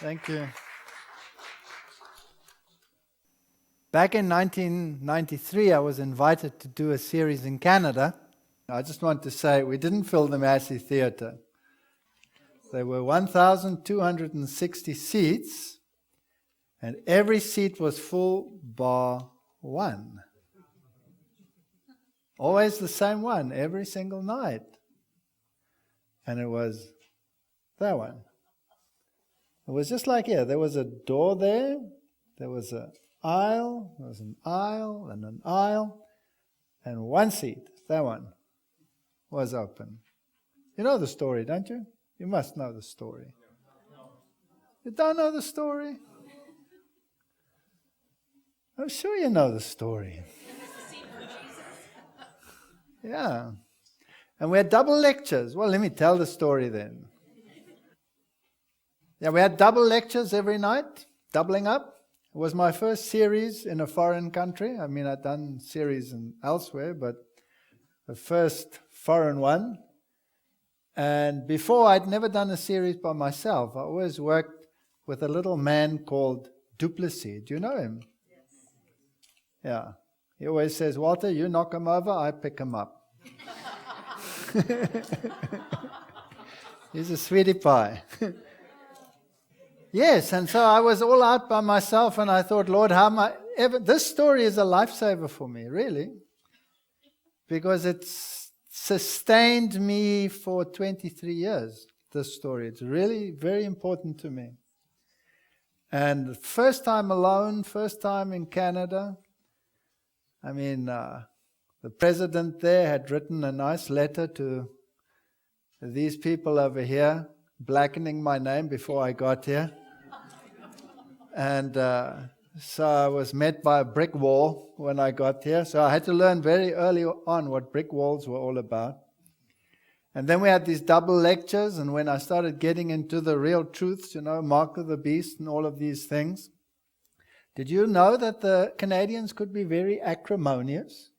Thank you. Back in 1993, I was invited to do a series in Canada. I just want to say we didn't fill the Massey Theatre. There were 1,260 seats, and every seat was full bar one. Always the same one, every single night. And it was that one. It was just like here. There was a door there. There was an aisle. There was an aisle and an aisle. And one seat, that one, was open. You know the story, don't you? You must know the story. You don't know the story? I'm sure you know the story. Yeah. And we had double lectures. Well, let me tell the story then. Yeah, we had double lectures every night, doubling up. It was my first series in a foreign country. I mean, I'd done series elsewhere, but the first foreign one. And before, I'd never done a series by myself. I always worked with a little man called Duplessis. Do you know him? Yes. Yeah. He always says, Walter, you knock him over, I pick him up. He's a sweetie pie. Yes, and so I was all out by myself, and I thought, Lord, how am I ever... This story is a lifesaver for me, really, because it's sustained me for 23 years, this story. It's really very important to me. And first time alone, first time in Canada. I mean, the president there had written a nice letter to these people over here, blackening my name before I got here. And so I was met by a brick wall when I got here. So I had to learn very early on what brick walls were all about. And then we had these double lectures, and when I started getting into the real truths, you know, Mark of the Beast and all of these things, did you know that the Canadians could be very acrimonious?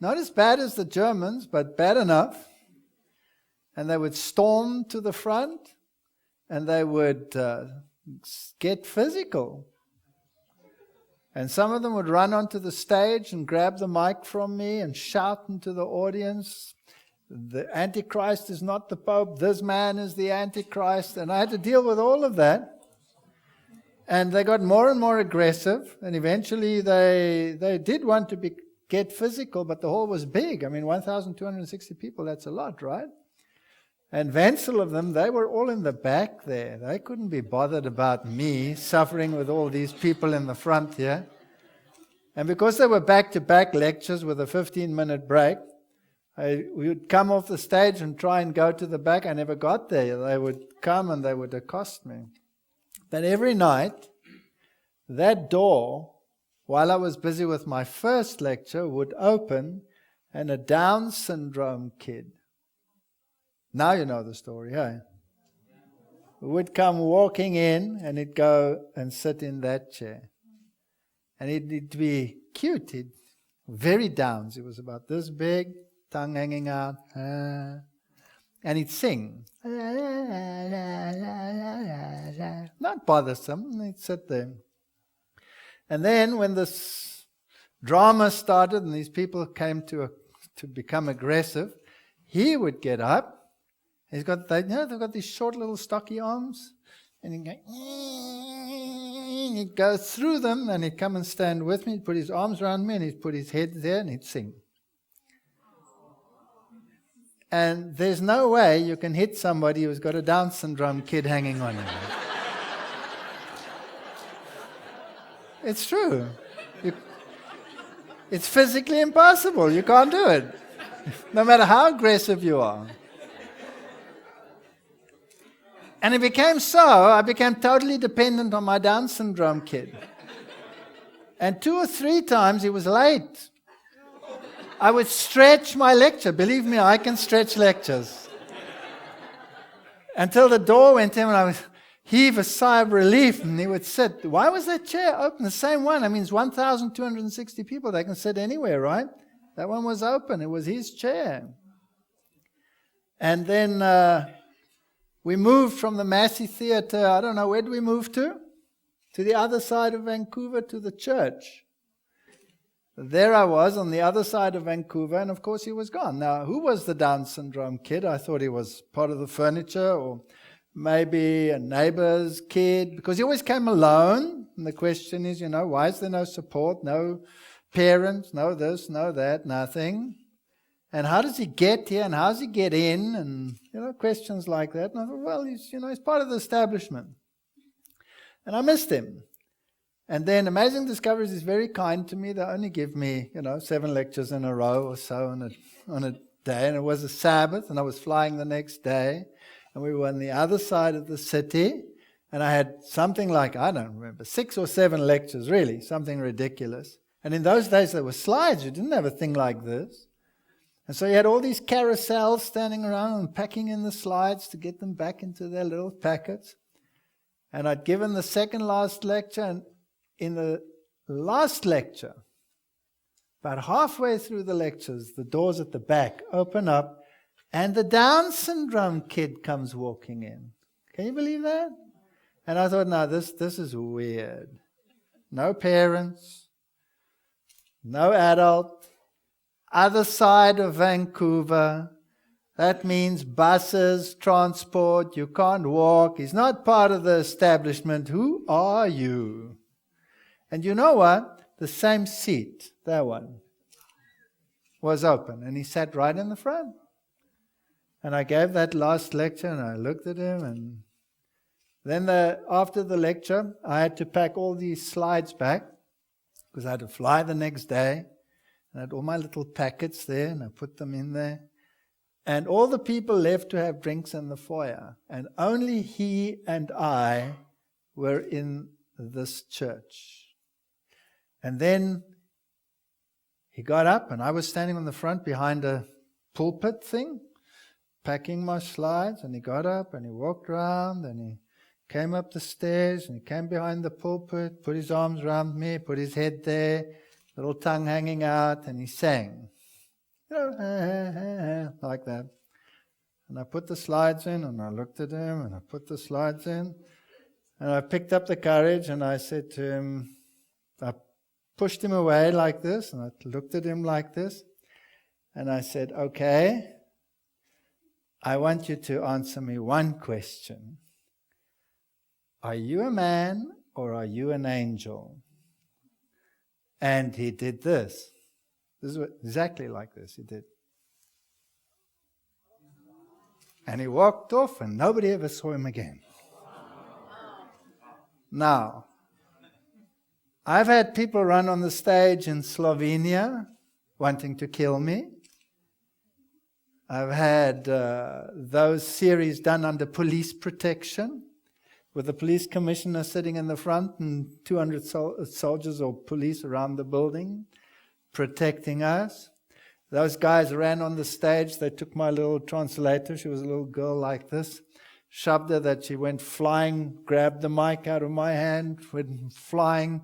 Not as bad as the Germans, but bad enough. And they would storm to the front, and they would get physical. And some of them would run onto the stage and grab the mic from me and shout into the audience, the Antichrist is not the Pope, this man is the Antichrist. And I had to deal with all of that. And they got more and more aggressive, and eventually they did want to get physical, but the hall was big. I mean, 1,260 people, that's a lot, right? And Wenzel of them, they were all in the back there. They couldn't be bothered about me suffering with all these people in the front here. And because they were back-to-back lectures with a 15-minute break, we would come off the stage and try and go to the back. I never got there. They would come and they would accost me. But every night, that door, while I was busy with my first lecture, would open, and a Down syndrome kid, now you know the story, hey? Would come walking in, and he'd go and sit in that chair. And he'd be cute. Very Downs. He was about this big, tongue hanging out. And he'd sing. Not bothersome. He'd sit there. And then when this drama started and these people came to become aggressive, he would get up. They've got these short little stocky arms, and he'd go through them, and he'd come and stand with me. He'd put his arms around me, and he'd put his head there, and he'd sing. And there's no way you can hit somebody who's got a Down syndrome kid hanging on him. It's true. It's physically impossible. You can't do it, no matter how aggressive you are. And it became so, I became totally dependent on my Down syndrome kid. And 2 or 3 times he was late. I would stretch my lecture. Believe me, I can stretch lectures. Until the door went in, and I would heave a sigh of relief, and he would sit. Why was that chair open? The same one. I mean, it's 1,260 people. They can sit anywhere, right? That one was open. It was his chair. And then We moved from the Massey Theatre, I don't know, where did we move to? To the other side of Vancouver, to the church. There I was on the other side of Vancouver, and of course he was gone. Now, who was the Down syndrome kid? I thought he was part of the furniture, or maybe a neighbor's kid, because he always came alone. And the question is, why is there no support, no parents, no this, no that, nothing? And how does he get here, and how does he get in? And, questions like that. And I thought, well, he's part of the establishment. And I missed him. And then Amazing Discoveries is very kind to me. They only give me, 7 lectures in a row or so on a day. And it was a Sabbath, and I was flying the next day. And we were on the other side of the city. And I had something like, I don't remember, 6 or 7 lectures, really, something ridiculous. And in those days, there were slides. You didn't have a thing like this. And so you had all these carousels standing around and packing in the slides to get them back into their little packets. And I'd given the second last lecture, and in the last lecture, about halfway through the lectures, the doors at the back open up, and the Down syndrome kid comes walking in. Can you believe that? And I thought, no, this is weird. No parents, no adult, other side of Vancouver. That means buses, transport, you can't walk. He's not part of the establishment. Who are you? And you know what? The same seat, that one, was open. And he sat right in the front. And I gave that last lecture, and I looked at him. And then after the lecture, I had to pack all these slides back, because I had to fly the next day. And I had all my little packets there, and I put them in there. And all the people left to have drinks in the foyer. And only he and I were in this church. And then he got up, and I was standing on the front behind a pulpit thing, packing my slides. And he got up, and he walked around, and he came up the stairs, and he came behind the pulpit, put his arms around me, put his head there, little tongue hanging out, and he sang. Like that. And I put the slides in, and I looked at him, and I put the slides in, and I picked up the courage, and I said to him, I pushed him away like this, and I looked at him like this, and I said, okay, I want you to answer me one question. Are you a man, or are you an angel? And he did this. This is exactly like this he did. And he walked off, and nobody ever saw him again. Now, I've had people run on the stage in Slovenia wanting to kill me. I've had those series done under police protection, with the police commissioner sitting in the front and 200 soldiers or police around the building, protecting us. Those guys ran on the stage. They took my little translator. She was a little girl like this. Shoved her that she went flying, grabbed the mic out of my hand, went flying,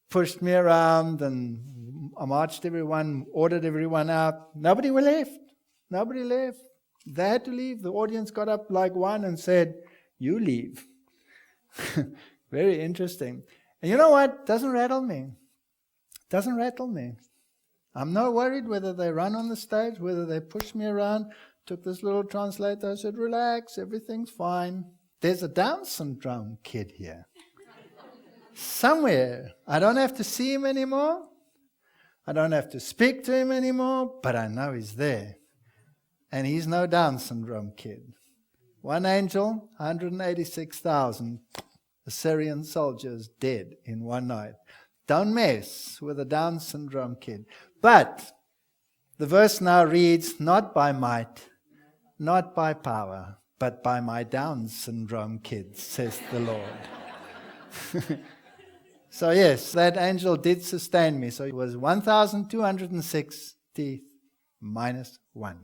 pushed me around, and I marched everyone, ordered everyone out. Nobody left. Nobody left. They had to leave. The audience got up like one and said, you leave. Very interesting. And you know what? Doesn't rattle me. Doesn't rattle me. I'm not worried whether they run on the stage, whether they push me around. Took this little translator. I said, relax, everything's fine. There's a Down syndrome kid here. Somewhere. I don't have to see him anymore. I don't have to speak to him anymore, but I know he's there. And he's no Down syndrome kid. One angel, 186,000 Assyrian soldiers dead in one night. Don't mess with a Down syndrome kid. But the verse now reads, not by might, not by power, but by my Down syndrome kids, says the Lord. So yes, that angel did sustain me. So it was 1,260 minus 1.